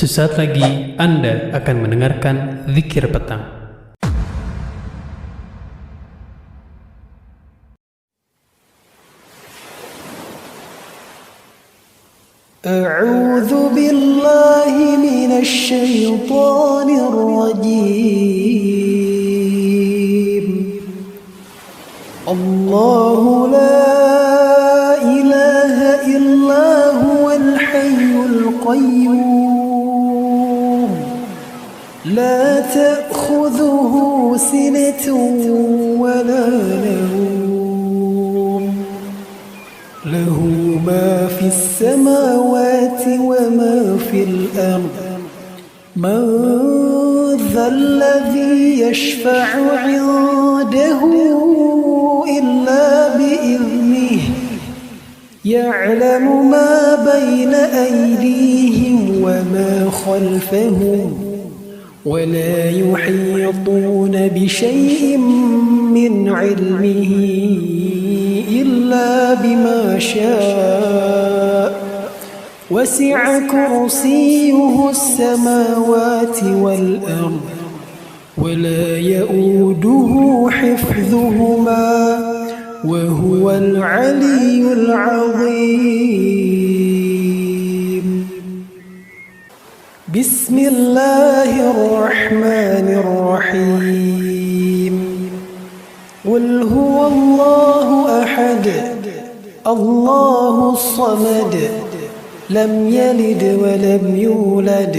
Sesaat lagi Anda akan mendengarkan Zikir Petang. أعوذ بالله من الشيطان الرجيم. الله لا إله إلا هو الحي القيوم لا تأخذه سنة ولا نوم له ما في السماوات وما في الأرض من ذا الذي يشفع عنده إلا بإذنه يعلم ما بين أيديهم وما خلفهم ولا يحيطون بشيء من علمه إلا بما شاء وسع كرسيه السماوات والأرض ولا يؤوده حفظهما وهو العلي العظيم. بسم الله الرحمن الرحيم. قل هو الله أحد الله الصمد لم يلد ولم يولد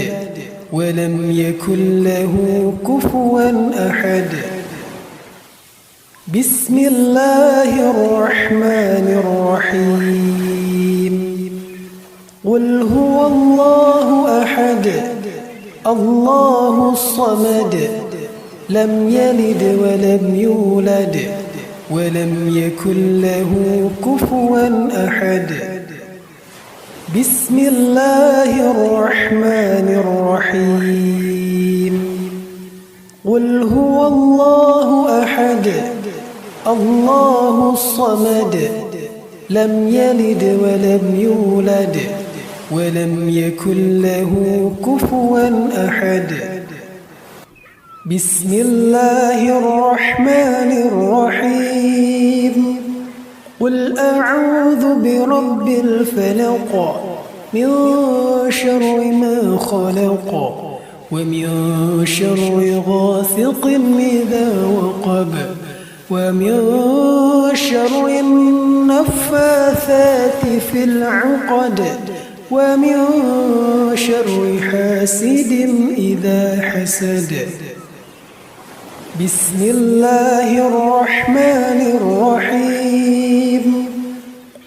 ولم يكن له كفوا أحد. بسم الله الرحمن الرحيم. قل هو الله أحد الله الصمد لم يلد ولم يولد ولم يكن له كفوا أحد. بسم الله الرحمن الرحيم. قل هو الله أحد الله الصمد لم يلد ولم يولد ولم يكن له كفوا أحد. بسم الله الرحمن الرحيم. قل أعوذ برب الفلق من شر ما خلق ومن شر غاسق إذا وقب ومن شر النفاثات في العقد ومن شر حاسد إذا حسد. بسم الله الرحمن الرحيم.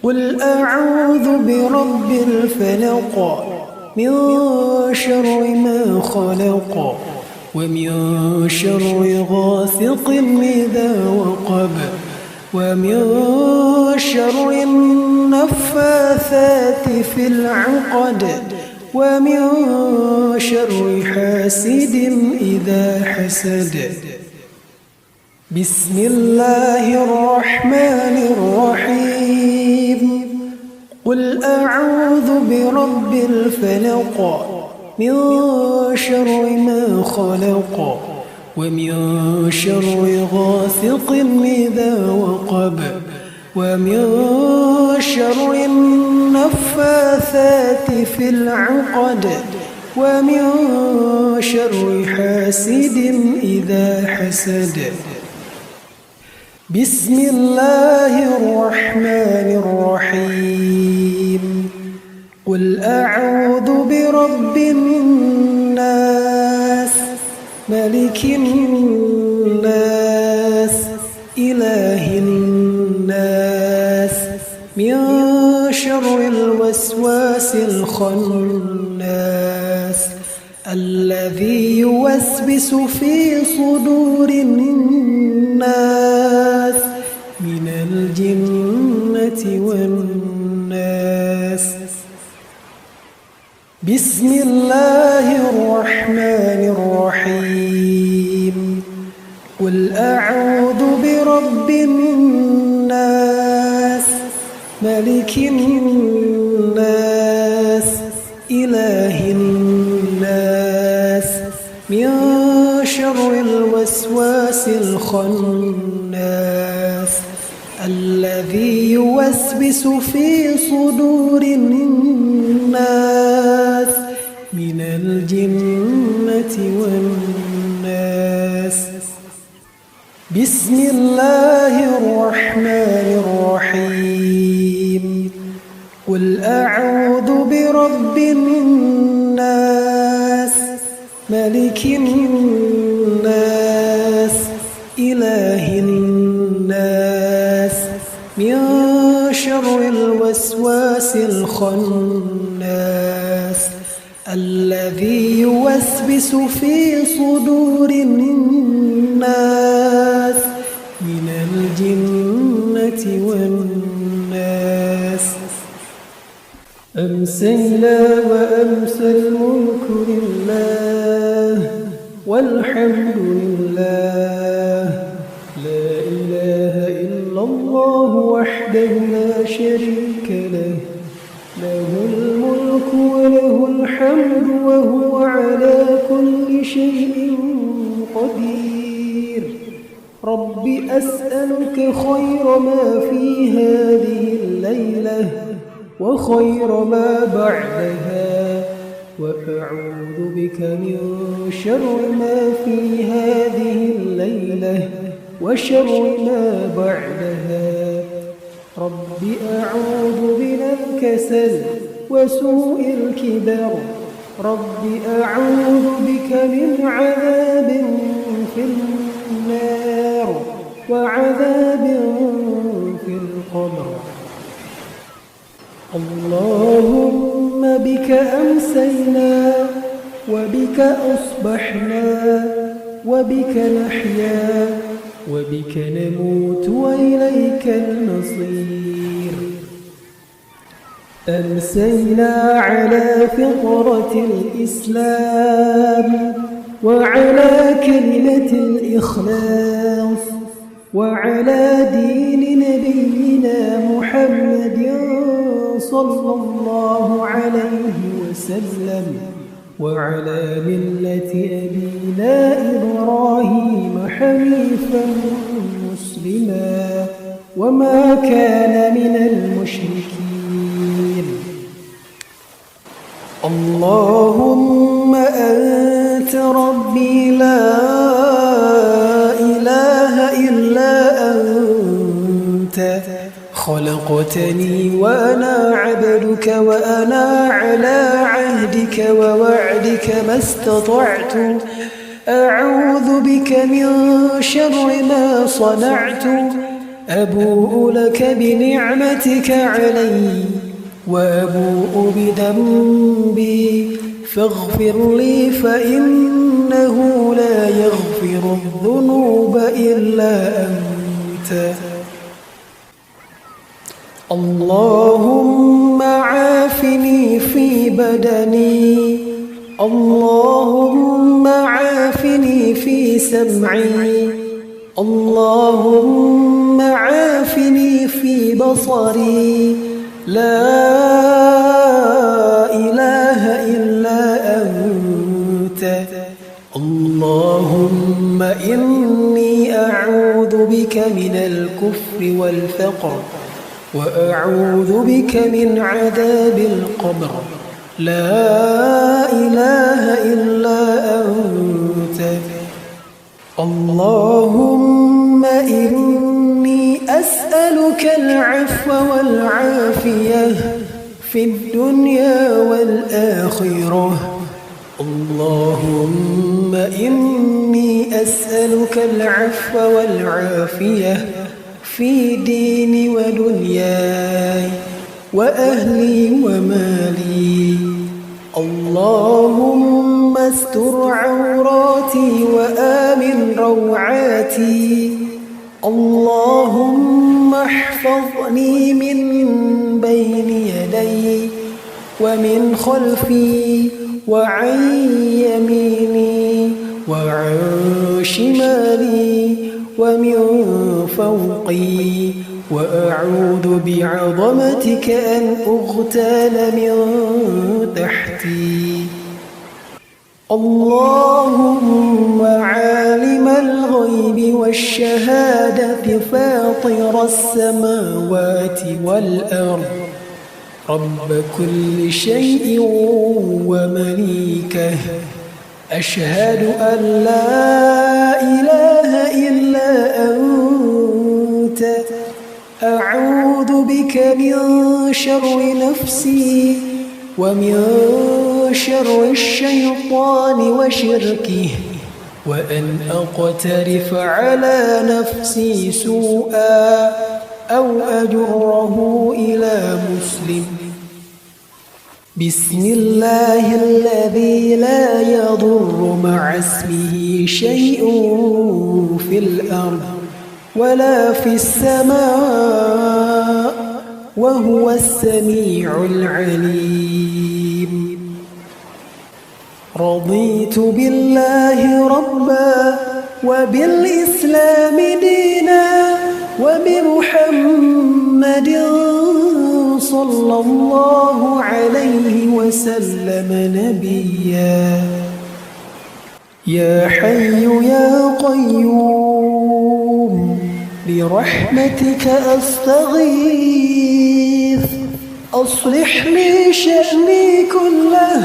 قل أعوذ برب الفلق من شر ما خلق ومن شر غاسق إذا وقب ومن شر النفاثات في العقد ومن شر حاسد إذا حسد. بسم الله الرحمن الرحيم. قل أعوذ برب الفلق من شر ما خلق ومن شر غاسق إذا وقب ومن شر النفاثات في العقد ومن شر حاسد إذا حسد. بسم الله الرحمن الرحيم. قل أعوذ برب الناس ملك الناس إله الناس من شر الوسواس الخناس الذي يوسوس في صدور الناس من الجنة والناس. بسم الله الرحمن الرحيم. قل أعوذ برب الناس ملك الناس إله الناس شر الوسواس الخناس الذي يوسوس في صدور الناس من الجنة والناس. بسم الله الرحمن الرحيم. قل أعوذ برب الناس ملك الناس إله الناس من شر الوسواس الخناس الذي يوسوس في صدور الناس من الجنة والناس. أمسينا وأمسى الملك لله والحمد لله لا إله إلا الله وحده لا شريك له له الملك وله الحمد وهو على كل شيء قدير. رب أسألك خير ما في هذه الليلة وخير ما بعدها وأعوذ بك من شر ما في هذه الليلة وشر ما بعدها. رب أعوذ من الكسل وسوء الكبر. رب أعوذ بك من عذاب في النار وعذاب في القبر. اللهم بك أمسينا وبك أصبحنا وبك نحيا وبك نموت وإليك المصير. أمسينا على فطرة الإسلام وعلى كلمة الإخلاص وعلى دين نبينا محمد صلى الله عليه وسلم وعلى ملة أبينا إبراهيم حنيفا مسلما وما كان من المشركين. اللهم أنت ربي لا إله إلا أنت خلقتني وأنا عبدك وأنا على عهدك ووعدك ما استطعت. أعوذ بك من شر ما صنعت. أبوء لك بنعمتك علي وأبوء بذنبي فاغفر لي فإنه لا يغفر الذنوب إلا أنت. اللهم عافني في بدني. اللهم عافني في سمعي. اللهم عافني في بصري. لا إله إلا أنت. اللهم إني أعوذ بك من الكفر والفقر وأعوذ بك من عذاب القبر. لا إله إلا أنت. اللهم إني أسألك العفو والعافية في الدنيا والآخرة. اللهم إني أسألك العفو والعافية في ديني ودنياي وأهلي ومالي. اللهم استر عوراتي وآمن روعاتي. اللهم احفظني من بين يدي ومن خلفي وعن يميني وعن شمالي ومن فوقي. وأعوذ بعظمتك أن أغتال من تحتي. اللهم عالم الغيب والشهادة فاطر السماوات والأرض رب كل شيء ومليكه أشهد أن لا إله إلا أنت أعوذ بك من شر نفسي ومن شر الشيطان وشركه وأن أقترف على نفسي سوءا أو أجره إلى مسلم. بسم الله الذي لا يضر مع اسمه شيء في الأرض ولا في السماء وهو السميع العليم. رضيت بالله ربا وبالإسلام دينا وبمحمد صلى الله عليه وسلم نبيا. يا حي يا قيوم برحمتك أستغيث أصلح لي شأني كله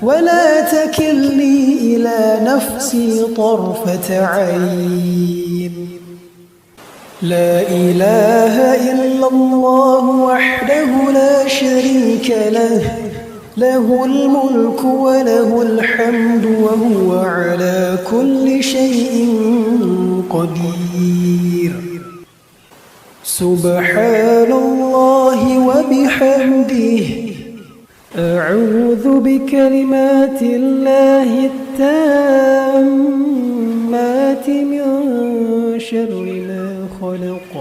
ولا تكلني إلى نفسي طرفة عين. لا إله إلا الله وحده لا شريك له له الملك وله الحمد وهو على كل شيء قدير. سبحان الله وبحمده أعوذ بكلمات الله التامات من شر ما خلق.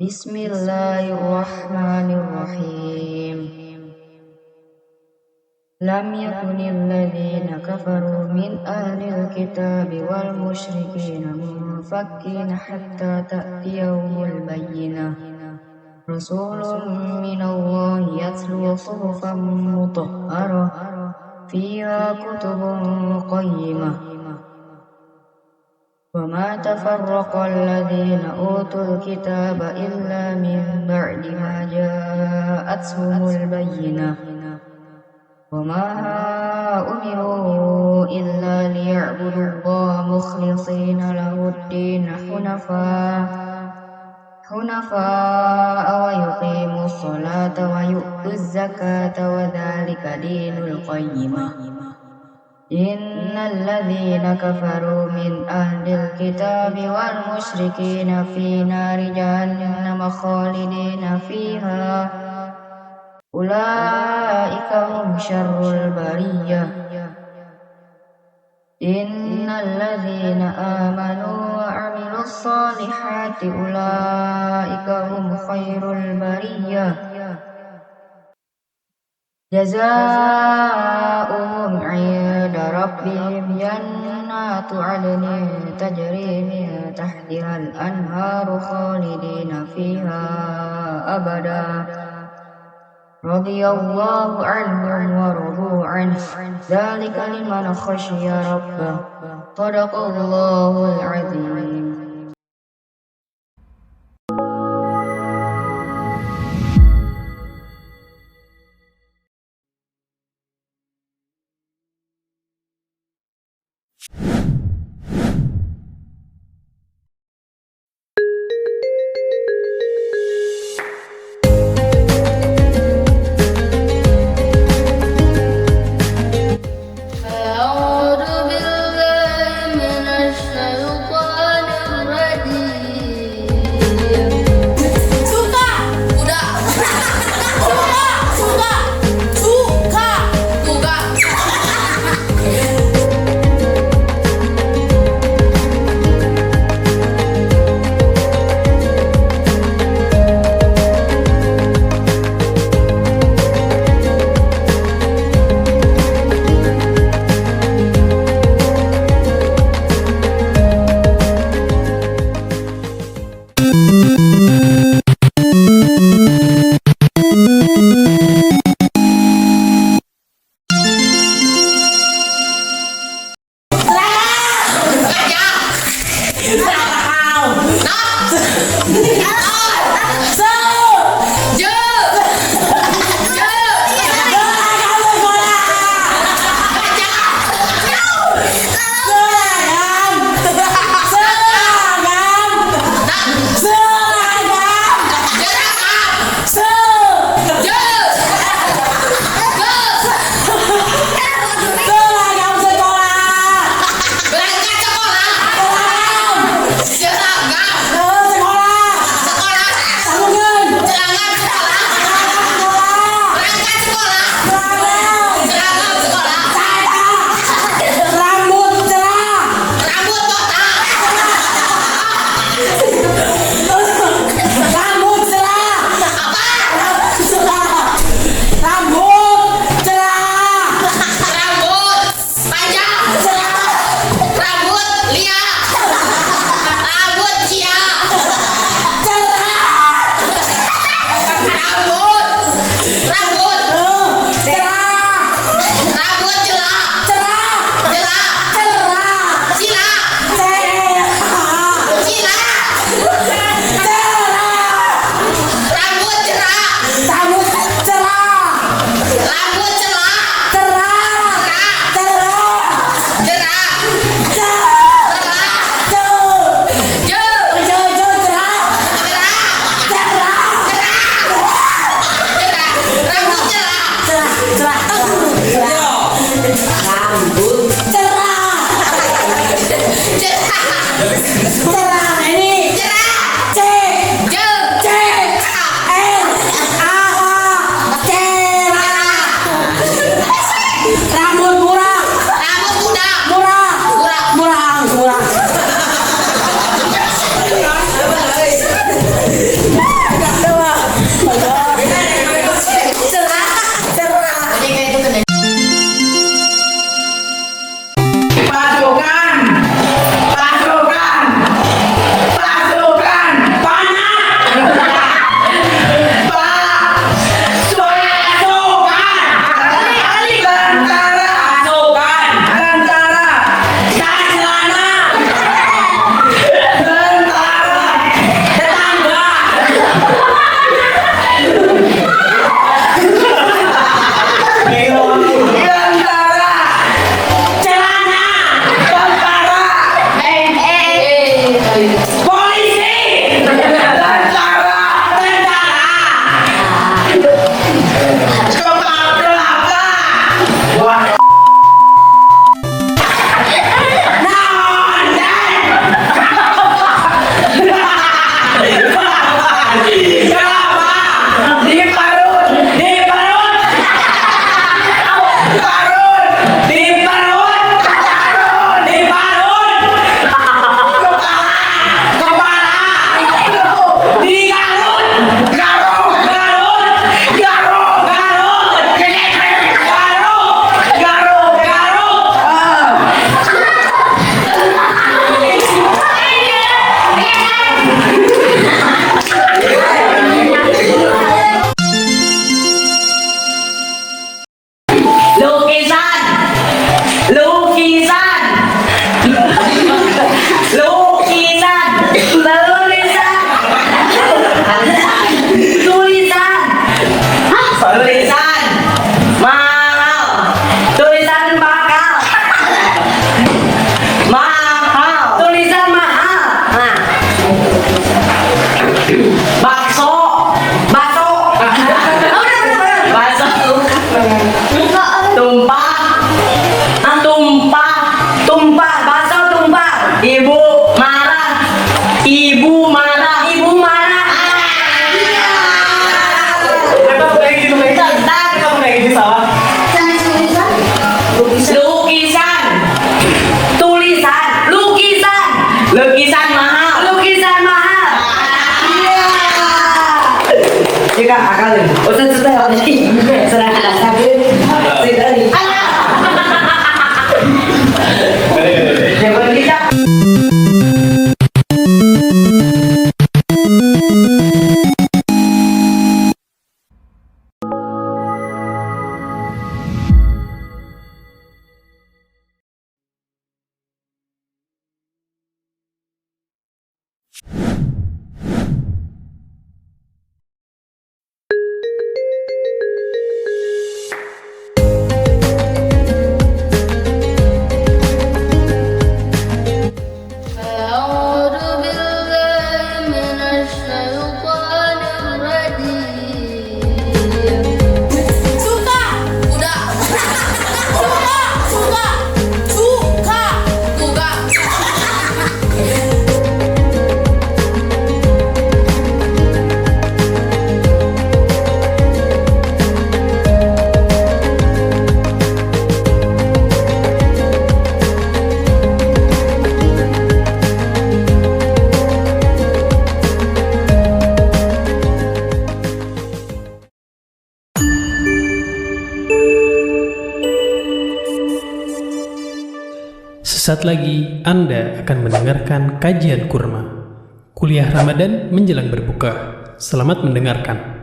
بسم الله الرحمن الرحيم. لم يكن الذين كفروا من أهل الكتاب والمشركين منفكين حتى تأتيهم البينة رسول من الله يتلو صحفا مطهرة فيها كتب قيمة وما تفرق الذين أوتوا الكتاب إلا من بعد ما جاءتهم البينة وما أمروا إلا ليعبدوا الله مخلصين له الدين حنفاء ويقيموا الصلاة ويؤتوا الزكاة وذلك دين القيمة. إن الذين كفروا من أهل الكتاب والمشركين في نار جهنم خالدين فيها أولئك هم شر البرية. إن الذين آمنوا وعملوا الصالحات أولئك هم خير البرية جزاؤهم عند ربهم جنات عدن تجري من تحتها الأنهار خالدين فيها أبدا رضي الله عنهم ورضوا عنه ذلك لمن خشي ربه صدق الله العظيم. Cerah ini. Cerah. C. C. N. A. Cerah. Rambut murah. Murah. Sesaat lagi Anda akan mendengarkan kajian kurma. Kuliah Ramadan menjelang berbuka. Selamat mendengarkan.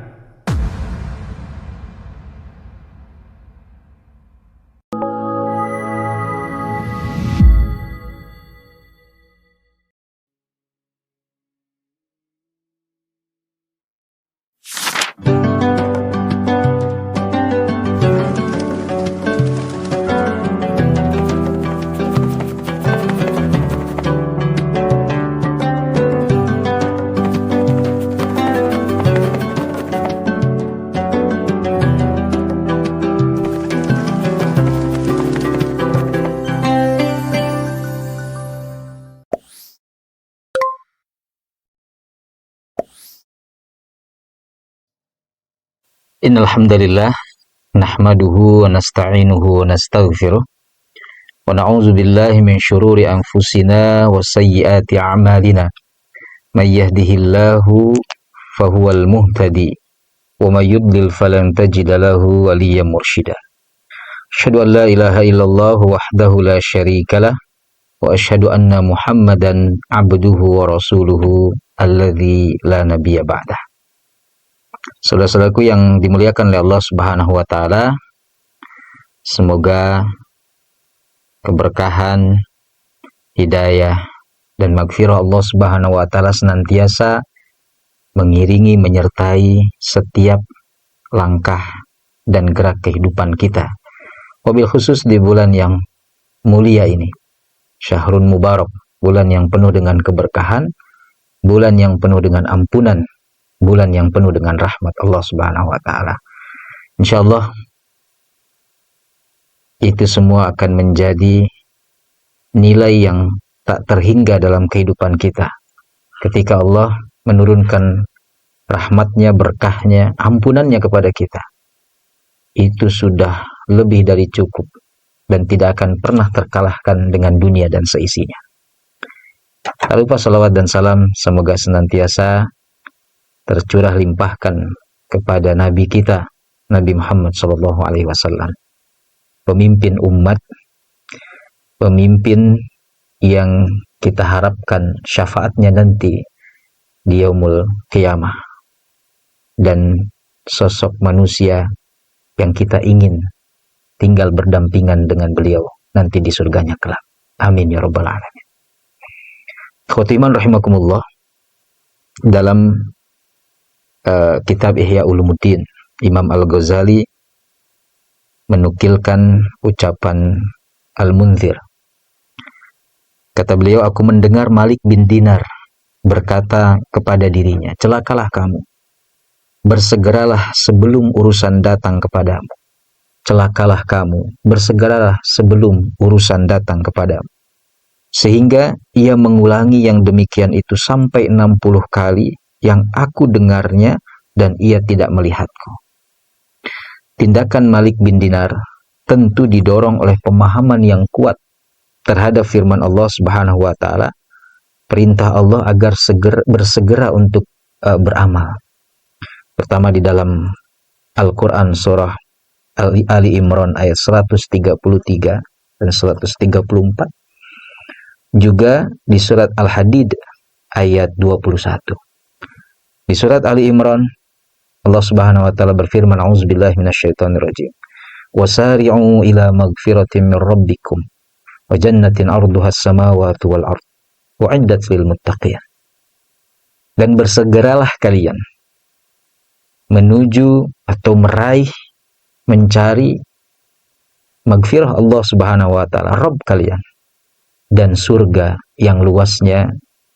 Innal hamdalillah nahmaduhu wa nasta'inuhu wa nastaghfiruh wa na'udzu billahi min syururi anfusina wa sayyiati a'malina. May yahdihillahu fahuwal muhtadi wa may yudlil falan tajida lahu waliyyan mursyida. Asyhadu an la ilaha illallah wahdahu la syarikalah wa asyhadu anna Muhammadan abduhu wa rasuluhu alladzi la nabiyya ba'dah. Saudara-saudaraku yang dimuliakan oleh Allah Subhanahu wa taala, semoga keberkahan, hidayah dan magfirah Allah Subhanahu wa taala senantiasa mengiringi, menyertai setiap langkah dan gerak kehidupan kita. Wabil khusus di bulan yang mulia ini, Syahrul Mubarak, bulan yang penuh dengan keberkahan, bulan yang penuh dengan ampunan, bulan yang penuh dengan rahmat Allah Subhanahu wa taala. Insyaallah itu semua akan menjadi nilai yang tak terhingga dalam kehidupan kita ketika Allah menurunkan rahmatnya, berkahnya, ampunannya kepada kita. Itu sudah lebih dari cukup dan tidak akan pernah terkalahkan dengan dunia dan seisinya. Tak lupa salawat dan salam semoga senantiasa tercurah limpahkan kepada Nabi kita, Nabi Muhammad SAW, pemimpin umat, pemimpin yang kita harapkan syafaatnya nanti di yaumul qiyamah, dan sosok manusia yang kita ingin tinggal berdampingan dengan beliau nanti di surganya kelak. Amin ya rabbal alamin. Khotiman rahimakumullah, dalam kitab Ihya Ulumuddin, Imam Al-Ghazali menukilkan ucapan Al-Munzir. Kata beliau, aku mendengar Malik bin Dinar berkata kepada dirinya, celakalah kamu, bersegeralah sebelum urusan datang kepadamu. Celakalah kamu, bersegeralah sebelum urusan datang kepadamu. Sehingga ia mengulangi yang demikian itu sampai 60 kali, yang aku dengarnya dan ia tidak melihatku. Tindakan Malik bin Dinar tentu didorong oleh pemahaman yang kuat terhadap firman Allah Subhanahu wa taala, perintah Allah agar bersegera untuk beramal. Pertama di dalam Al-Qur'an surah Ali Imran ayat 133 dan 134. Juga di surat Al-Hadid ayat 21. Di surat Ali Imran, Allah Subhanahu wa taala berfirman, "A'udzubillahi minasyaitonirrajim. Wasari'u ila magfiratin min rabbikum wa jannatin 'arduha as-samawati wal ard u'iddat lil muttaqin." Dan bersegeralah kalian menuju atau meraih, mencari magfirah Allah Subhanahu wa taala, Rabb kalian, dan surga yang luasnya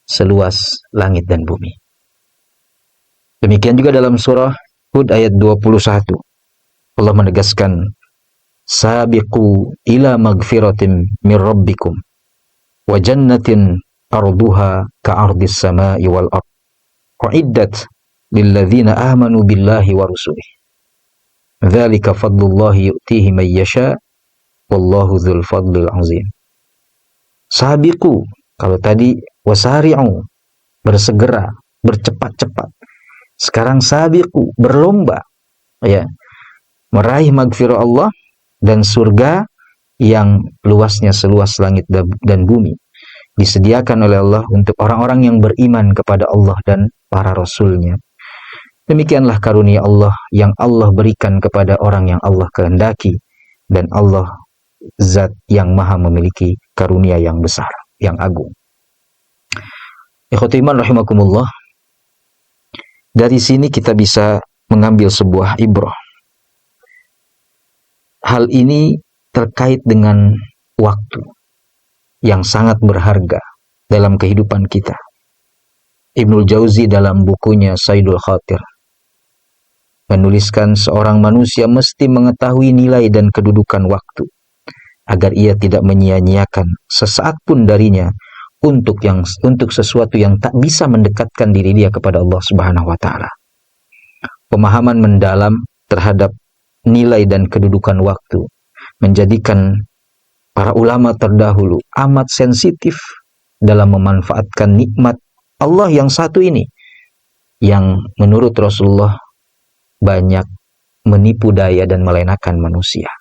seluas langit dan bumi. Demikian juga dalam surah Hud ayat 21. Allah menegaskan, sabiqu ila magfiratin min rabbikum wa jannatin arduha ka'ardis sama'i wal ard u'iddat lilladzina amanu billahi wa rusulih. Dzalika fadlullahi yu'tihi may yasha wallahu dzul fadlil azim. Sabiqu, kalau tadi wasari'u, bersegera, bercepat-cepat. Sekarang sabiqu, berlomba, ya, meraih magfirah Allah dan surga yang luasnya seluas langit dan bumi, disediakan oleh Allah untuk orang-orang yang beriman kepada Allah dan para rasulnya. Demikianlah karunia Allah yang Allah berikan kepada orang yang Allah kehendaki, dan Allah zat yang maha memiliki karunia yang besar, yang agung. Ikhwati iman rahimakumullah, dari sini kita bisa mengambil sebuah ibrah. Hal ini terkait dengan waktu yang sangat berharga dalam kehidupan kita. Ibnul Jauzi dalam bukunya Saidul Khatir menuliskan seorang manusia mesti mengetahui nilai dan kedudukan waktu agar ia tidak menyia-nyiakan sesaat pun darinya untuk sesuatu yang tak bisa mendekatkan diri dia kepada Allah Subhanahu wa taala. Pemahaman mendalam terhadap nilai dan kedudukan waktu, menjadikan para ulama terdahulu amat sensitif dalam memanfaatkan nikmat Allah yang satu ini, yang menurut Rasulullah banyak menipu daya dan melenakan manusia.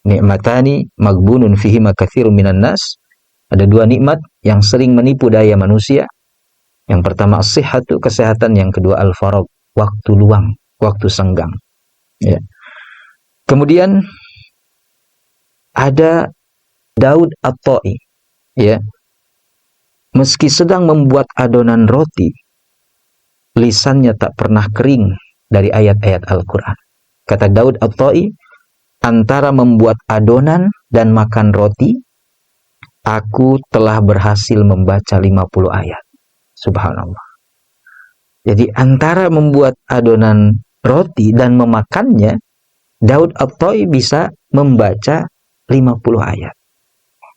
Nikmatani magbunun fihima katsirun minan nas. Ada dua nikmat yang sering menipu daya manusia. Yang pertama as-sihhatu, kesehatan. Yang kedua al-faragh, waktu luang, waktu senggang. Ya. Kemudian ada Daud At-Ta'i, ya. Meski sedang membuat adonan roti, lisannya tak pernah kering dari ayat-ayat Al-Quran. Kata Daud At-Ta'i, antara membuat adonan dan makan roti, aku telah berhasil membaca 50 ayat. Subhanallah. Jadi antara membuat adonan roti dan memakannya, Daud At-Ta'i bisa membaca 50 ayat.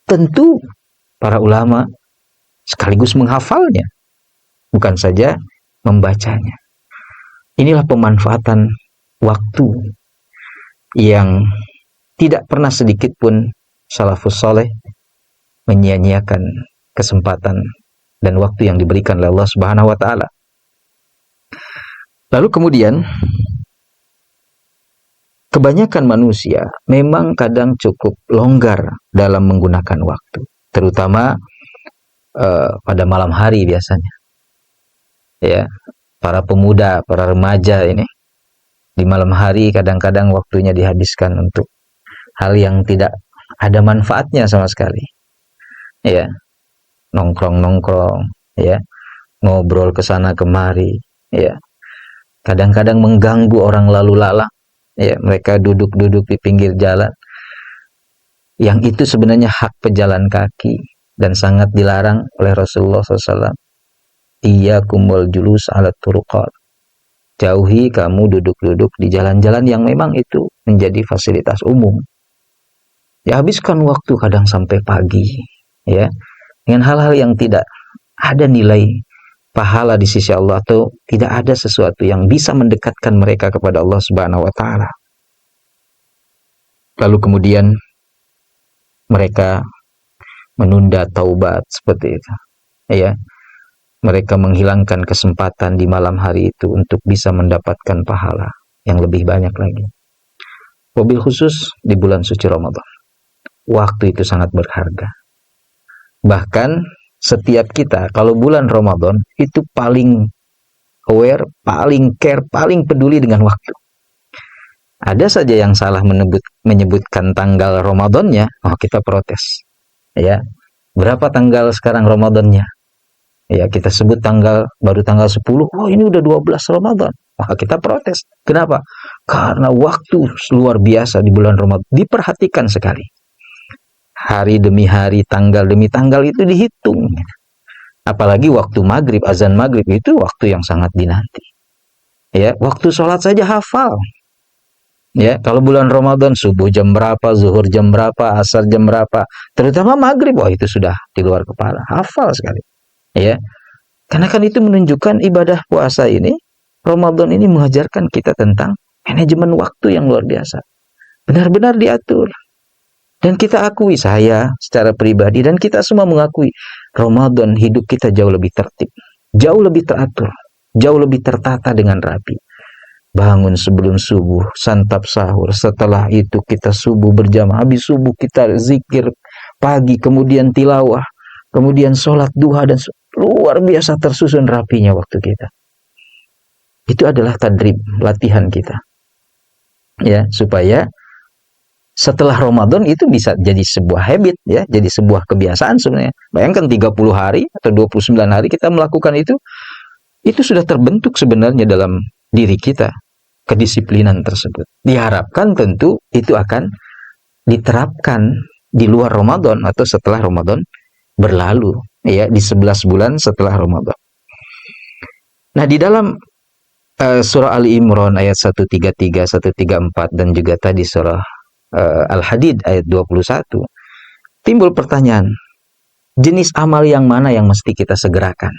Tentu para ulama sekaligus menghafalnya, bukan saja membacanya. Inilah pemanfaatan waktu yang tidak pernah sedikit pun salafus saleh menyia-nyiakan kesempatan dan waktu yang diberikan oleh Allah Subhanahu wa taala. Lalu kemudian kebanyakan manusia memang kadang cukup longgar dalam menggunakan waktu, terutama pada malam hari biasanya. Ya, para pemuda, para remaja ini di malam hari kadang-kadang waktunya dihabiskan untuk hal yang tidak ada manfaatnya sama sekali. Ya, nongkrong-nongkrong, ya, ngobrol ke sana kemari, ya. Kadang-kadang mengganggu orang lalu lalang, ya, mereka duduk-duduk di pinggir jalan. Yang itu sebenarnya hak pejalan kaki dan sangat dilarang oleh Rasulullah SAW. Iyyakum wal julus ala turuqat. Jauhi kamu duduk-duduk di jalan-jalan yang memang itu menjadi fasilitas umum. Ya, habiskan waktu kadang sampai pagi, ya, dengan hal-hal yang tidak ada nilai pahala di sisi Allah, atau tidak ada sesuatu yang bisa mendekatkan mereka kepada Allah Subhanahu wa taala. Lalu kemudian mereka menunda taubat seperti itu. Ya. Mereka menghilangkan kesempatan di malam hari itu untuk bisa mendapatkan pahala yang lebih banyak lagi. Wabil khusus di bulan suci Ramadan. Waktu itu sangat berharga. Bahkan setiap kita kalau bulan Ramadan itu paling aware, paling care, paling peduli dengan waktu. Ada saja yang salah menyebutkan tanggal Ramadannya, oh kita protes. Ya. Berapa tanggal sekarang Ramadannya? Ya, kita sebut baru tanggal 10, oh ini udah 12 Ramadan. Maka kita protes. Kenapa? Karena waktu luar biasa di bulan Ramadan diperhatikan sekali. Hari demi hari, tanggal demi tanggal itu dihitung. Apalagi waktu maghrib, azan maghrib itu waktu yang sangat dinanti. Ya, waktu sholat saja hafal. Ya, kalau bulan Ramadan subuh jam berapa, zuhur jam berapa, asar jam berapa, terutama maghrib, wah itu sudah di luar kepala, hafal sekali. Ya, karena kan itu menunjukkan ibadah puasa ini, Ramadan ini mengajarkan kita tentang manajemen waktu yang luar biasa. Benar-benar diatur. Dan kita akui, saya secara pribadi dan kita semua mengakui, Ramadan hidup kita jauh lebih tertib, jauh lebih teratur, jauh lebih tertata dengan rapi. Bangun sebelum subuh, santap sahur, setelah itu kita subuh berjamaah, habis subuh kita zikir pagi, kemudian tilawah, kemudian sholat duha, dan luar biasa tersusun rapinya waktu kita. Itu adalah tadrib, latihan kita. Ya, supaya setelah Ramadan itu bisa jadi sebuah habit, ya, jadi sebuah kebiasaan sebenarnya. Bayangkan 30 hari atau 29 hari kita melakukan itu sudah terbentuk sebenarnya dalam diri kita, kedisiplinan tersebut. Diharapkan tentu itu akan diterapkan di luar Ramadan atau setelah Ramadan berlalu, ya, di 11 bulan setelah Ramadan. Nah, di dalam surah Ali Imran ayat 133, 134 dan juga tadi surah Al-Hadid ayat 21, timbul pertanyaan, jenis amal yang mana yang mesti kita segerakan?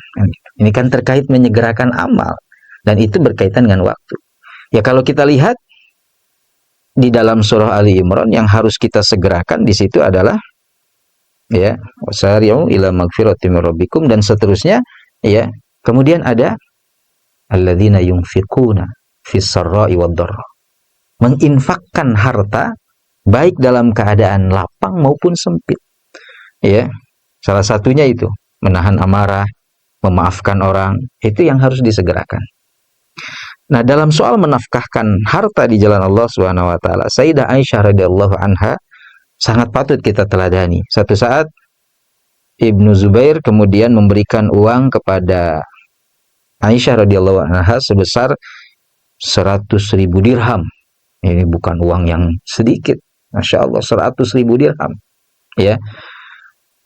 Ini kan terkait menyegerakan amal, dan itu berkaitan dengan waktu. Ya kalau kita lihat di dalam surah Ali Imran yang harus kita segerakan di situ adalah ya wasari'u ila magfiratin min rabbikum dan seterusnya ya. Kemudian ada alladzina yunfiquna fis sarra'i wad dharra. Menginfakkan harta baik dalam keadaan lapang maupun sempit. Ya. Salah satunya itu menahan amarah, memaafkan orang, itu yang harus disegerakan. Nah, dalam soal menafkahkan harta di jalan Allah Subhanahu wa taala, Sayyidah Aisyah radhiyallahu anha sangat patut kita teladani. Satu saat Ibnu Zubair kemudian memberikan uang kepada Aisyah radhiyallahu anha sebesar 100.000 dirham. Ini bukan uang yang sedikit. Masya Allah, 100.000 dirham. Ya.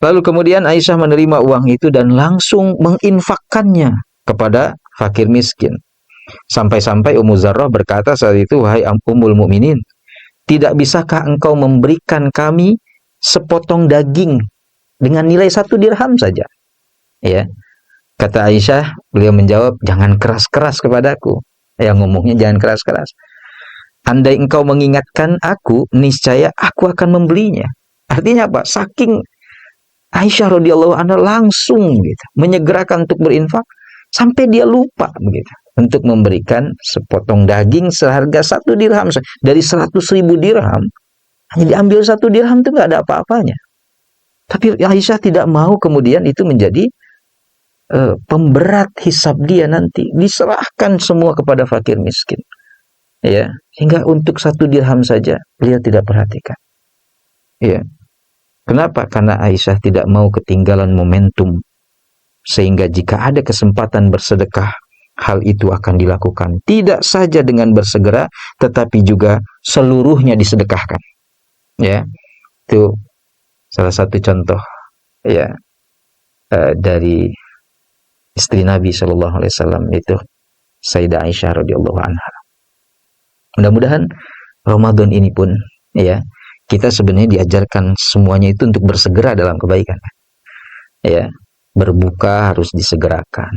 Lalu kemudian Aisyah menerima uang itu dan langsung menginfakkannya kepada fakir miskin. Sampai-sampai Ummu Zarrah berkata saat itu, wahai Ummul Mukminin, tidak bisakah engkau memberikan kami sepotong daging dengan nilai 1 dirham saja? Ya. Kata Aisyah, beliau menjawab, jangan keras-keras kepadaku. Yang ngomongnya jangan keras-keras. Andai engkau mengingatkan aku, niscaya aku akan membelinya. Artinya apa? Saking Aisyah radhiyallahu anha langsung gitu, menyegerakan untuk berinfak sampai dia lupa begitu untuk memberikan sepotong daging seharga 1 dirham dari 100.000 dirham. Hanya diambil 1 dirham itu nggak ada apa-apanya. Tapi Aisyah tidak mau kemudian itu menjadi pemberat hisab dia nanti, diserahkan semua kepada fakir miskin. Ya, hingga untuk 1 dirham saja beliau tidak perhatikan. Ya. Kenapa? Karena Aisyah tidak mau ketinggalan momentum, sehingga jika ada kesempatan bersedekah, hal itu akan dilakukan. Tidak saja dengan bersegera, tetapi juga seluruhnya disedekahkan. Ya, itu salah satu contoh ya dari istri Nabi Shallallahu Alaihi Wasallam, itu Sayyidah Aisyah radhiyallahu anha. Mudah-mudahan Ramadan ini pun ya kita sebenarnya diajarkan semuanya itu untuk bersegera dalam kebaikan. Ya, berbuka harus disegerakan,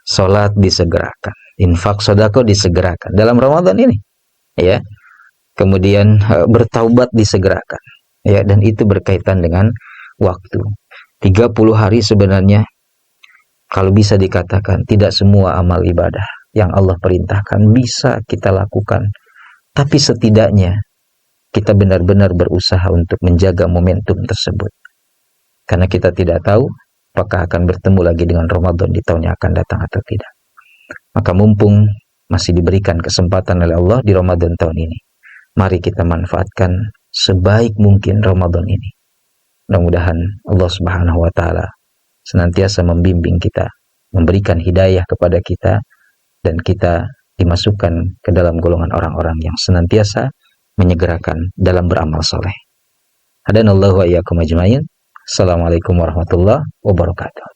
sholat disegerakan, infak sedekah disegerakan dalam Ramadan ini. Ya, kemudian bertaubat disegerakan. Ya, dan itu berkaitan dengan waktu. 30 hari sebenarnya kalau bisa dikatakan tidak semua amal ibadah yang Allah perintahkan bisa kita lakukan. Tapi setidaknya kita benar-benar berusaha untuk menjaga momentum tersebut. Karena kita tidak tahu apakah akan bertemu lagi dengan Ramadan di tahun yang akan datang atau tidak. Maka mumpung masih diberikan kesempatan oleh Allah di Ramadan tahun ini, mari kita manfaatkan sebaik mungkin Ramadan ini. Mudah-mudahan Allah Subhanahu wa taala senantiasa membimbing kita, memberikan hidayah kepada kita, dan kita dimasukkan ke dalam golongan orang-orang yang senantiasa menyegerakan dalam beramal soleh. Hadanallahu wa iyyakum ajmain. Assalamualaikum warahmatullahi wabarakatuh.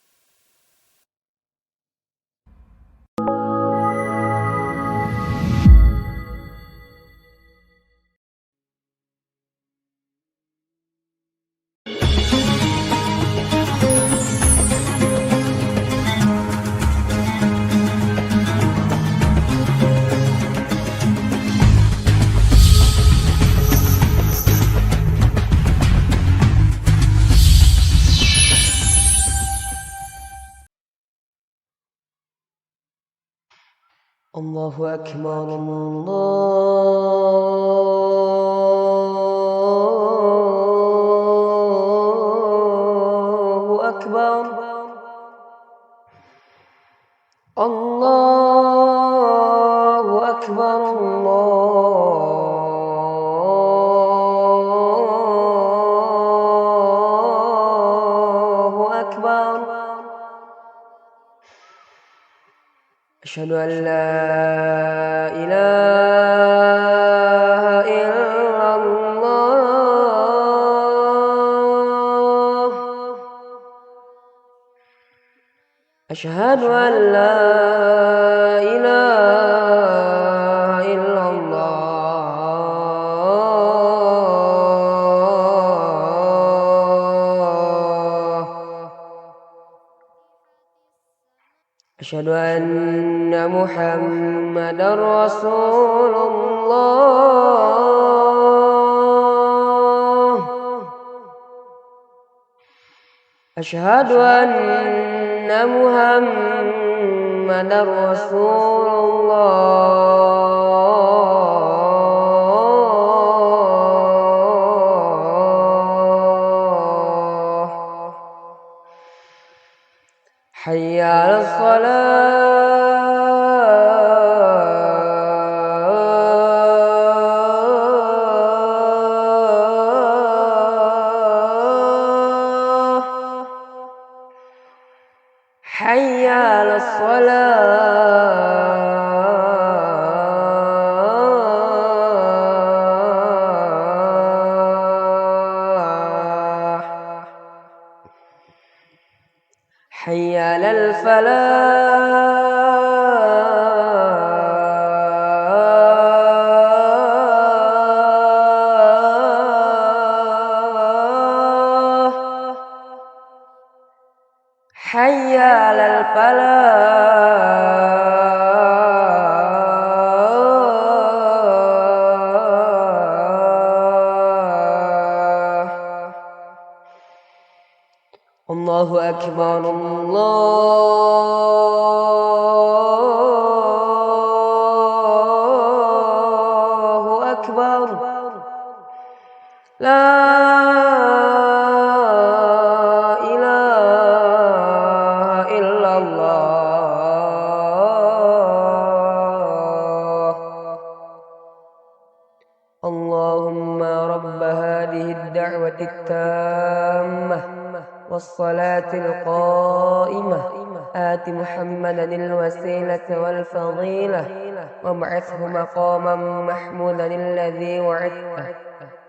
الله أكبر الله أكبر الله أكبر الله أكبر أشهد أن لا إله إلا الله أشهد أن لا إله إلا الله أشهد أن محمدا رسول الله أشهد أن محمدا رسول الله حي على الصلاة حي على الصلاة حي على الفلاح حي على الفلاح الله أكبر الله أكبر لا إله إلا الله اللهم رب هذه الدعوة التامة والصلاة القائمة آت محمدا الوسيلة والفضيلة وابعثه مقاما محمودا الذي وعدته